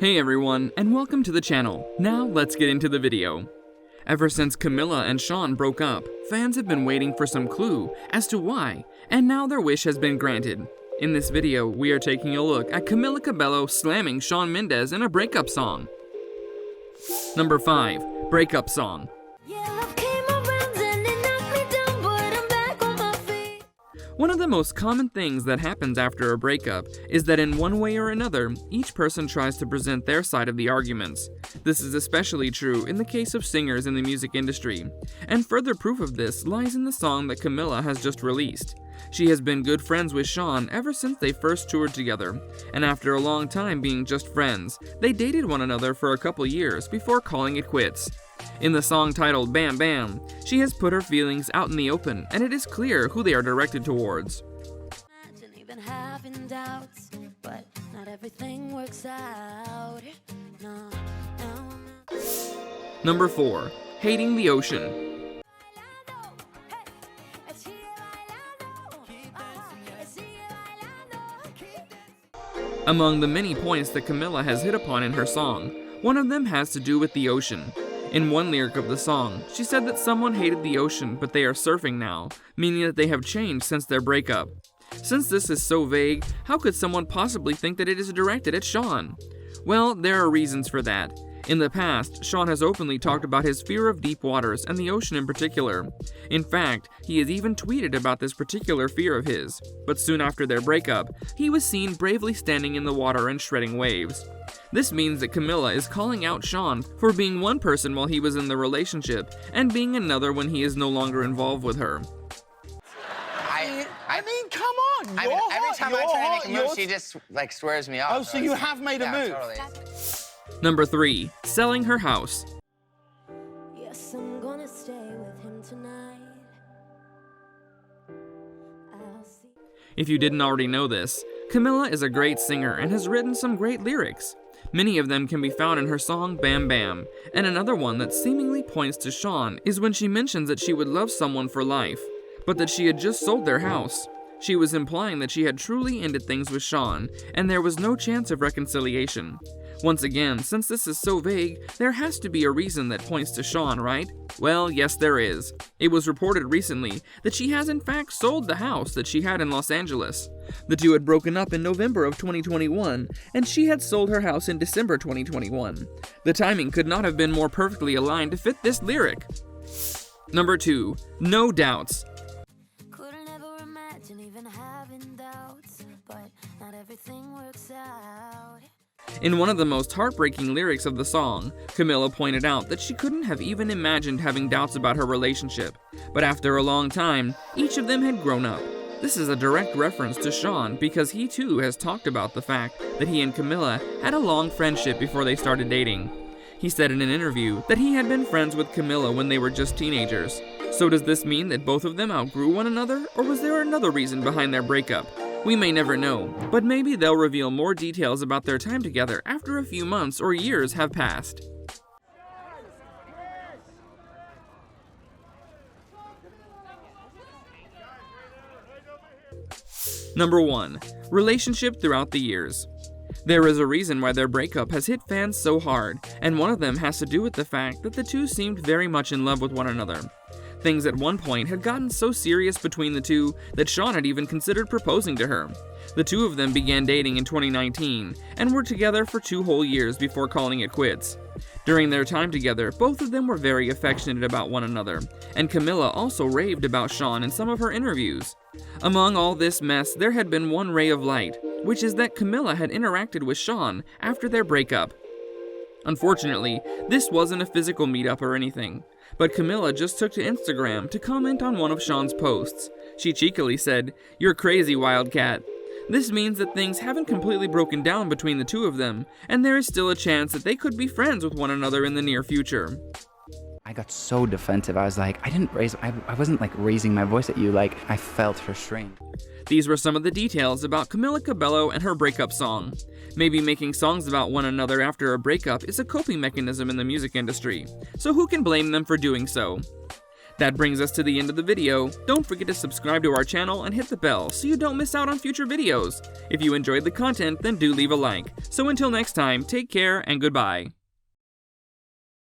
Hey everyone, and welcome to the channel. Now let's get into the video. Ever since Camila and Shawn broke up, fans have been waiting for some clue as to why, and now their wish has been granted. In this video, we are taking a look at Camila Cabello slamming Shawn Mendes in a breakup song. Number 5. Breakup Song. One of the most common things that happens after a breakup is that in one way or another, each person tries to present their side of the arguments. This is especially true in the case of singers in the music industry, and further proof of this lies in the song that Camila has just released. She has been good friends with Shawn ever since they first toured together, and after a long time being just friends, they dated one another for a couple years before calling it quits. In the song titled Bam Bam, she has put her feelings out in the open, and it is clear who they are directed towards. Number 4. Hating the Ocean. Among the many points that Camila has hit upon in her song, one of them has to do with the ocean. In one lyric of the song, she said that someone hated the ocean, but they are surfing now, meaning that they have changed since their breakup. Since this is so vague, how could someone possibly think that it is directed at Shawn? Well, there are reasons for that. In the past, Shawn has openly talked about his fear of deep waters and the ocean in particular. In fact, he has even tweeted about this particular fear of his. But soon after their breakup, he was seen bravely standing in the water and shredding waves. This means that Camila is calling out Shawn for being one person while he was in the relationship and being another when he is no longer involved with her. I mean, come on. Every time I try to make a move, she just like swears me off. Oh, so you have made a move? Totally. Number 3. Selling her house. Yes, I'm gonna stay with him tonight. If you didn't already know this, Camila is a great singer and has written some great lyrics. Many of them can be found in her song Bam Bam, and another one that seemingly points to Shawn is when she mentions that she would love someone for life, but that she had just sold their house. She was implying that she had truly ended things with Shawn, and there was no chance of reconciliation. Once again, since this is so vague, there has to be a reason that points to Shawn, right? Well, yes there is. It was reported recently that she has in fact sold the house that she had in Los Angeles. The two had broken up in November of 2021, and she had sold her house in December 2021. The timing could not have been more perfectly aligned to fit this lyric. Number 2. No Doubts. Couldn't ever imagine even having doubts, but not everything works out. In one of the most heartbreaking lyrics of the song, Camila pointed out that she couldn't have even imagined having doubts about her relationship, but after a long time, each of them had grown up. This is a direct reference to Shawn because he too has talked about the fact that he and Camila had a long friendship before they started dating. He said in an interview that he had been friends with Camila when they were just teenagers. So does this mean that both of them outgrew one another, or was there another reason behind their breakup? We may never know, but maybe they'll reveal more details about their time together after a few months or years have passed. Number 1. Relationship throughout the years. There is a reason why their breakup has hit fans so hard, and one of them has to do with the fact that the two seemed very much in love with one another. Things at one point had gotten so serious between the two that Shawn had even considered proposing to her. The two of them began dating in 2019 and were together for 2 whole years before calling it quits. During their time together, both of them were very affectionate about one another, and Camila also raved about Shawn in some of her interviews. Among all this mess, there had been one ray of light, which is that Camila had interacted with Shawn after their breakup. Unfortunately, this wasn't a physical meetup or anything, but Camila just took to Instagram to comment on one of Shawn's posts. She cheekily said, "You're crazy, Wildcat." This means that things haven't completely broken down between the two of them, and there is still a chance that they could be friends with one another in the near future. I got so defensive. I was like, I wasn't like raising my voice at you, like I felt restrained. These were some of the details about Camila Cabello and her breakup song. Maybe making songs about one another after a breakup is a coping mechanism in the music industry, so who can blame them for doing so? That brings us to the end of the video. Don't forget to subscribe to our channel and hit the bell so you don't miss out on future videos. If you enjoyed the content, then do leave a like. So until next time, take care and goodbye.